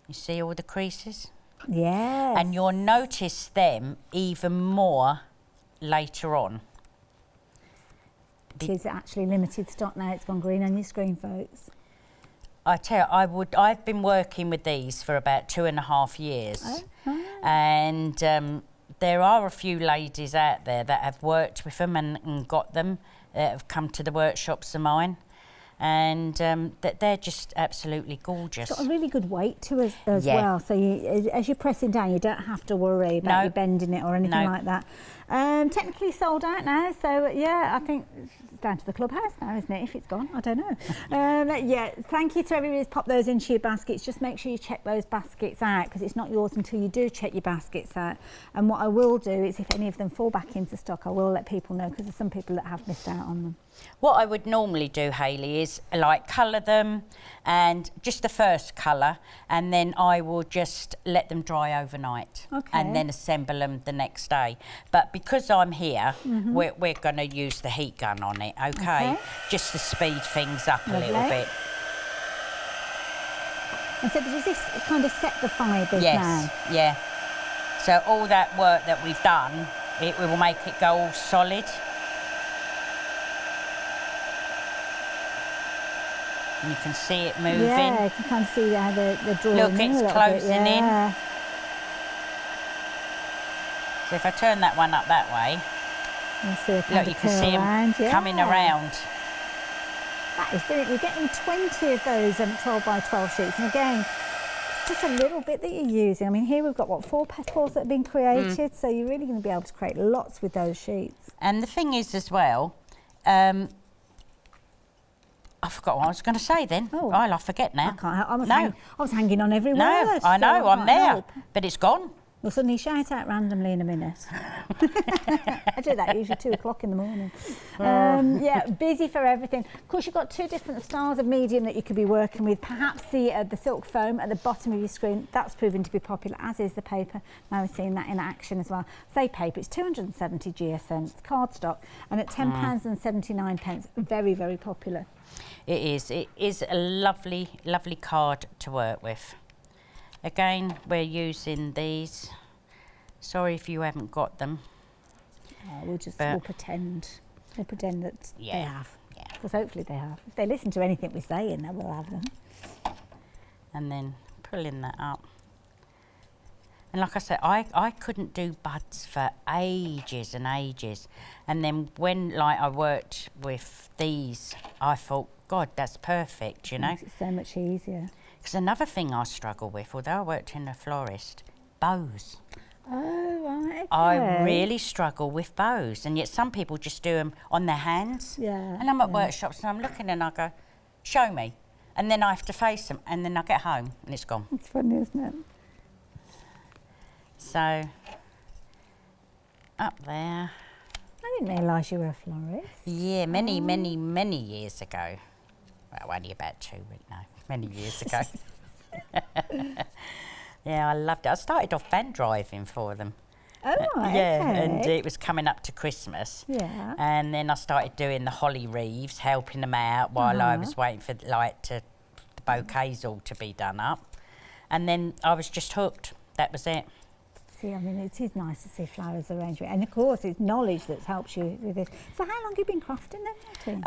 you see all the creases? Yes. And you'll notice them even more later on. It is actually limited stock now. It's gone green on your screen, folks. I tell you, I've been working with these for about 2.5 years. Oh. And there are a few ladies out there that have worked with them and got them, that have come to the workshops of mine. And that they're just absolutely gorgeous. It's got a really good weight to it as Yeah. well. So as you're pressing down, you don't have to worry about you bending it or anything like that. Technically sold out now. So yeah, I think it's down to the clubhouse now, isn't it? If it's gone, I don't know. Yeah, thank you to everybody who's popped those into your baskets. Just make sure you check those baskets out, because it's not yours until you do check your baskets out. And what I will do is, if any of them fall back into stock, I will let people know, because there's some people that have missed out on them. What I would normally do, Hayley, is like colour them, and just the first colour, and then I will just let them dry overnight, and then assemble them the next day. But because I'm here, we're going to use the heat gun on it, okay? Just to speed things up a little bit. And so does this kind of set the fibres now? Yes, yeah. So all that work that we've done, it will make it go all solid. And you can see it moving. Yeah, you can kind of see how they're drawing Look, in a it's little closing bit, yeah. in. So if I turn that one up that way, look, you can see them coming around. That is brilliant. You're getting 20 of those 12 by 12 sheets. And again, it's just a little bit that you're using. I mean, here we've got, what, 4 petals that have been created. So you're really going to be able to create lots with those sheets. And the thing is as well, I forgot what I was going to say then. Oh. I'll forget now. I can't help. I was hanging on every word. No, I know, so I'm there, help. but it's gone. We'll suddenly shout out randomly in a minute. I do that usually 2 o'clock in the morning. Yeah, busy for everything. Of course, you've got 2 different styles of medium that you could be working with. Perhaps the silk foam at the bottom of your screen, that's proven to be popular, as is the paper. Now we're seeing that in action as well. Say paper, it's 270 GSM, it's cardstock, and at £10.79, very, very popular. It is. It is a lovely, lovely card to work with. Again, we're using these. Sorry if you haven't got them. We'll pretend. We'll pretend that they have. Yeah. Because hopefully they have. If they listen to anything we say, and then we'll have them. And then pulling that up. And like I said, I couldn't do buds for ages and ages. And then when I worked with these, I thought, God, that's perfect, you know. Makes it so much easier. Because another thing I struggle with, although I worked in a florist, bows. Oh, right, okay. I really struggle with bows, and yet some people just do them on their hands. Yeah. And I'm at workshops and I'm looking and I go, show me. And then I have to face them, and then I get home and it's gone. It's funny, isn't it? So, up there. I didn't realise you were a florist. Yeah, many, many, many years ago. Well, only about 2, but no, many years ago. Yeah, I loved it. I started off van driving for them. Oh, right, yeah, okay. and it was coming up to Christmas. Yeah. And then I started doing the holly wreaths, helping them out while I was waiting for the bouquets all to be done up. And then I was just hooked. That was it. See, I mean, it is nice to see flowers arranged. And of course, it's knowledge that's helped you with this. So how long have you been crafting then, Martine?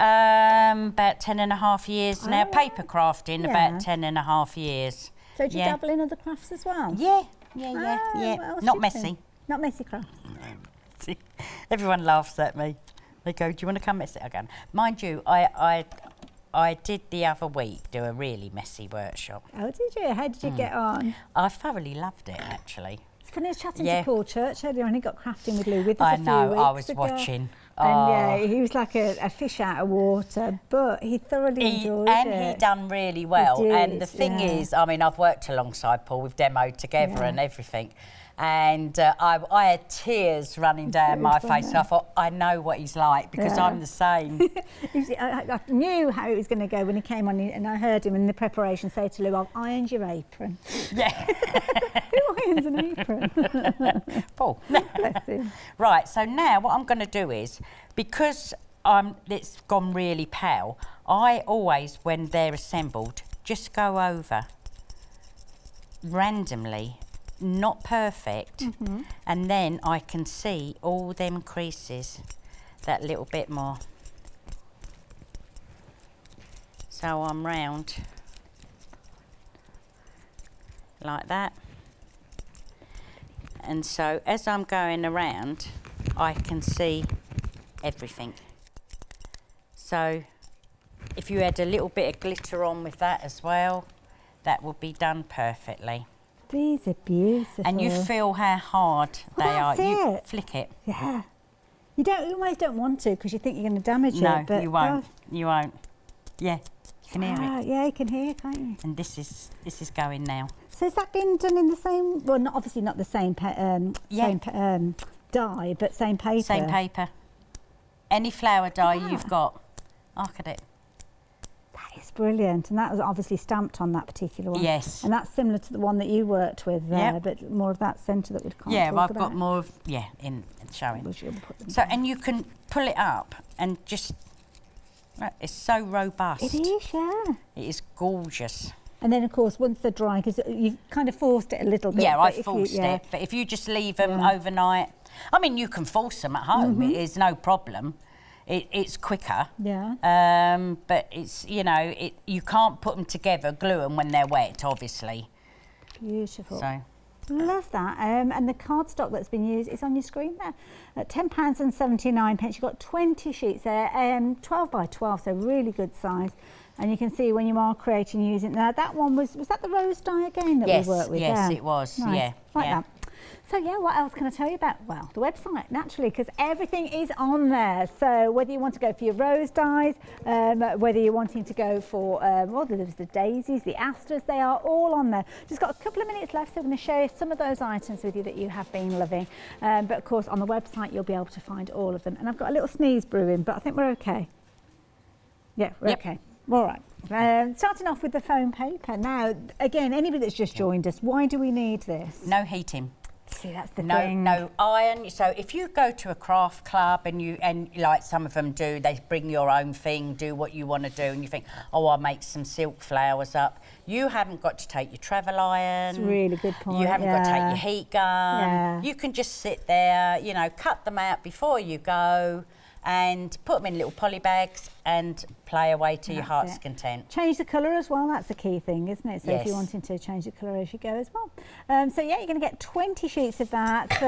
About 10.5 years now. Paper crafting, about 10.5 years. So do you dabble in other crafts as well? Yeah. Not messy. Not messy crafts. See, everyone laughs at me. They go, do you want to come messy again? Mind you, I did the other week do a really messy workshop. Oh, did you? How did you get on? I thoroughly loved it, actually. It's funny, I was chatting to Paul Church earlier on. He got crafting with Lou with us I a few know, weeks I was ago. watching. And yeah, he was like a fish out of water, but he thoroughly enjoyed it. And he done really well. He did, and the thing is, I mean, I've worked alongside Paul, we've demoed together and everything. And I had tears running down my face. So I thought, I know what he's like because I'm the same. I knew how it was going to go when he came on, and I heard him in the preparation say to Lou, I've ironed your apron. Yeah. Who irons an apron? Paul. Bless him. Right, so now what I'm going to do is, because it's gone really pale, I always, when they're assembled, just go over randomly, not perfect, and then I can see all them creases that little bit more. So I'm round like that. And so as I'm going around, I can see everything. So if you had a little bit of glitter on with that as well, that would be done perfectly. These are beautiful. And you feel how hard they are. You it. flick it. Yeah. You almost don't want to because you think you're going to damage it. No, but you won't. You won't. Yeah, you can hear it. Yeah, you can hear it, can't you? And this is going now. So has that been done in the same? Well, obviously not the same same dye, but same paper. Same paper. Any flower dye you've got. Look at it. That is brilliant, and that was obviously stamped on that particular one. Yes. And that's similar to the one that you worked with there, but more of that centre that we'd Yeah, well, I've got more of in showing. So and you can pull it up and just. It's so robust. It is, yeah. It is gorgeous. And then, of course, once they're dry, because you've kind of forced it a little bit. Yeah, I forced it. But if you just leave them overnight, I mean, you can force them at home. It is no problem. It's quicker. Yeah. But it's, you know, you can't put them together, glue them when they're wet, obviously. Beautiful. So. Love that. And the cardstock that's been used is on your screen there. At £10.79. You've got 20 sheets there, 12 by 12, so really good size. And you can see when you are creating using. Now that one was that the rose dye again that we worked with? Yes, it was. Nice. Yeah, like that. So yeah, what else can I tell you about? Well, the website, naturally, because everything is on there. So whether you want to go for your rose dyes, whether you're wanting to go for, well, there's the daisies, the asters, they are all on there. Just got a couple of minutes left, so I'm going to share some of those items with you that you have been loving. But of course, on the website, you'll be able to find all of them. And I've got a little sneeze brewing, but I think we're okay. Yeah, we're okay. All right. Starting off with the foam paper. Now, again, anybody that's just joined us, why do we need this? No heating. See, that's the thing. No iron. So if you go to a craft club and like some of them do, they bring your own thing, do what you want to do, and you think, oh, I'll make some silk flowers up. You haven't got to take your travel iron. It's a really good point. You haven't got to take your heat gun. Yeah. You can just sit there, you know, cut them out before you go, and put them in little poly bags and play away to your heart's content. Change the colour as well, that's the key thing, isn't it? So if you're wanting to change the colour as you go as well. So yeah, you're going to get 20 sheets of that,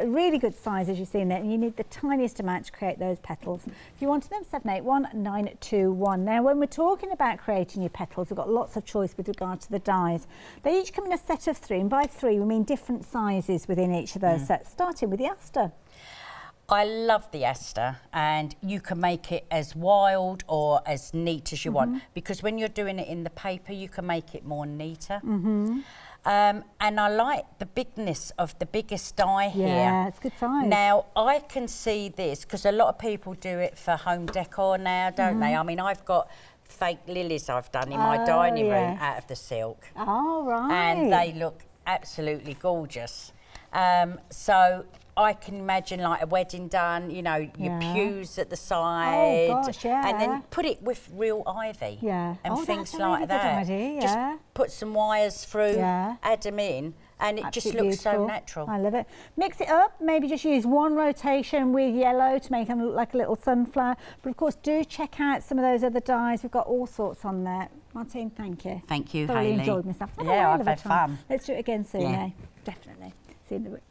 really good size as you've seen there, and you need the tiniest amount to create those petals. If you wanted them, 781921. Now when we're talking about creating your petals, we've got lots of choice with regard to the dies. They each come in a set of 3, and by 3 we mean different sizes within each of those sets, starting with the aster. I love the aster, and you can make it as wild or as neat as you want, because when you're doing it in the paper, you can make it more neater. And I like the bigness of the biggest die here. Yeah, it's good size. Now, I can see this, because a lot of people do it for home decor now, don't they? I mean, I've got fake lilies I've done in my dining room out of the silk. Oh, right. And they look absolutely gorgeous. So I can imagine like a wedding done, you know, your pews at the side. Oh gosh, yeah. And then put it with real ivy. Yeah. And things that's a like really that. Good idea, Just put some wires through, add them in, and it just looks so natural. I love it. Mix it up, maybe just use one rotation with yellow to make them look like a little sunflower. But of course, do check out some of those other dyes. We've got all sorts on there. Martine, thank you. Thank you, Thoroughly Hayley. enjoyed myself. Yeah, I've had fun. Let's do it again soon, eh? Definitely. See you in the